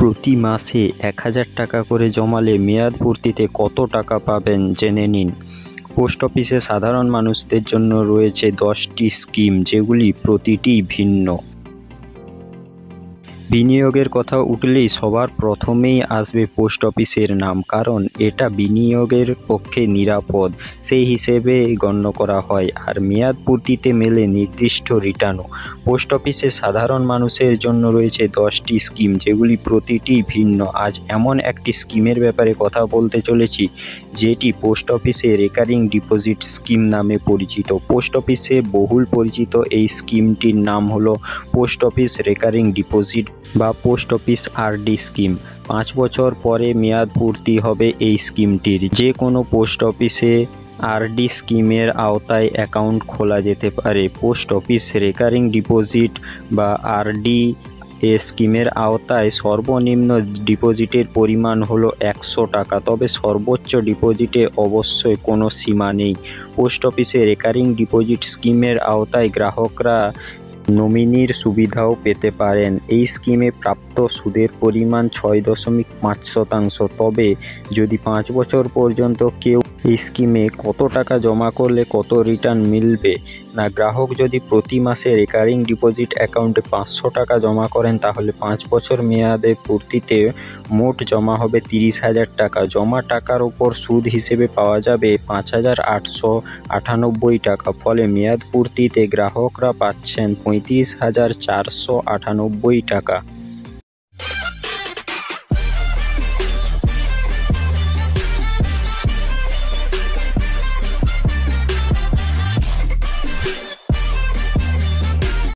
প্রতি মাসে ১,০০০ টাকা করে জমালে মেয়াদপূর্তিতে কত টাকা পাবেন জেনে নিন। পোস্ট অফিসে সাধারণ মানুষদের জন্য রয়েছে 10টি স্কিম, যেগুলি প্রতিটিই ভিন্ন। বিনিয়োগের কথা উঠলেই সবার প্রথমেই আসবে পোস্ট অফিসের নাম, কারণ এটা বিনিয়োগের পক্ষে নিরাপদ সেই হিসেবে গণ্য করা হয়, আর মেয়াদ পূর্তিতে মেলে নির্দিষ্ট রিটার্নও। পোস্ট অফিসে সাধারণ মানুষের জন্য রয়েছে 10টি স্কিম, যেগুলি প্রতিটি ভিন্ন। আজ এমন একটি স্কিমের ব্যাপারে কথা বলতে চলেছি, যেটি পোস্ট অফিসে রেকারিং ডিপোজিট স্কিম নামে পরিচিত। পোস্ট অফিসে বহুল পরিচিত এই স্কিমটির নাম হলো পোস্ট অফিস রেকারিং ডিপোজিট বা পোস্ট অফিস আরডি স্কিম। 5 বছর পরে মেয়াদ পূর্তি হবে এই স্কিমটির। যে কোনো পোস্ট অফিসে আরডি স্কিমের আওতায় অ্যাকাউন্ট খোলা যেতে পারে। পোস্ট অফিস রেকারিং ডিপোজিট বা আরডি স্কিমের আওতায় সর্বনিম্ন ডিপোজিটের পরিমাণ হলো 100 টাকা, তবে সর্বোচ্চ ডিপোজিটে অবশ্যই কোনো সীমা নেই। পোস্ট অফিসে রেকারিং ডিপোজিট স্কিমের আওতায় গ্রাহকরা নমিনির সুবিধাও পেতে পারেন। এই স্কিমে প্রাপ্ত সুদের পরিমাণ 6.5%। তবে যদি 5 বছর পর্যন্ত কেউ এই স্কিমে কত টাকা জমা করলে কত রিটার্ন মিলবে না, গ্রাহক যদি প্রতি মাসে রেকারিং ডিপোজিট অ্যাকাউন্টে 500 টাকা জমা করেন, তাহলে 5 বছর মেয়াদে পূর্তিতে মোট জমা হবে 30,000 টাকা। জমা টাকার উপর সুদ হিসেবে পাওয়া যাবে 5,898 টাকা। ফলে মেয়াদ পূর্তিতে গ্রাহকরা পাচ্ছেন 35,498 টাকা।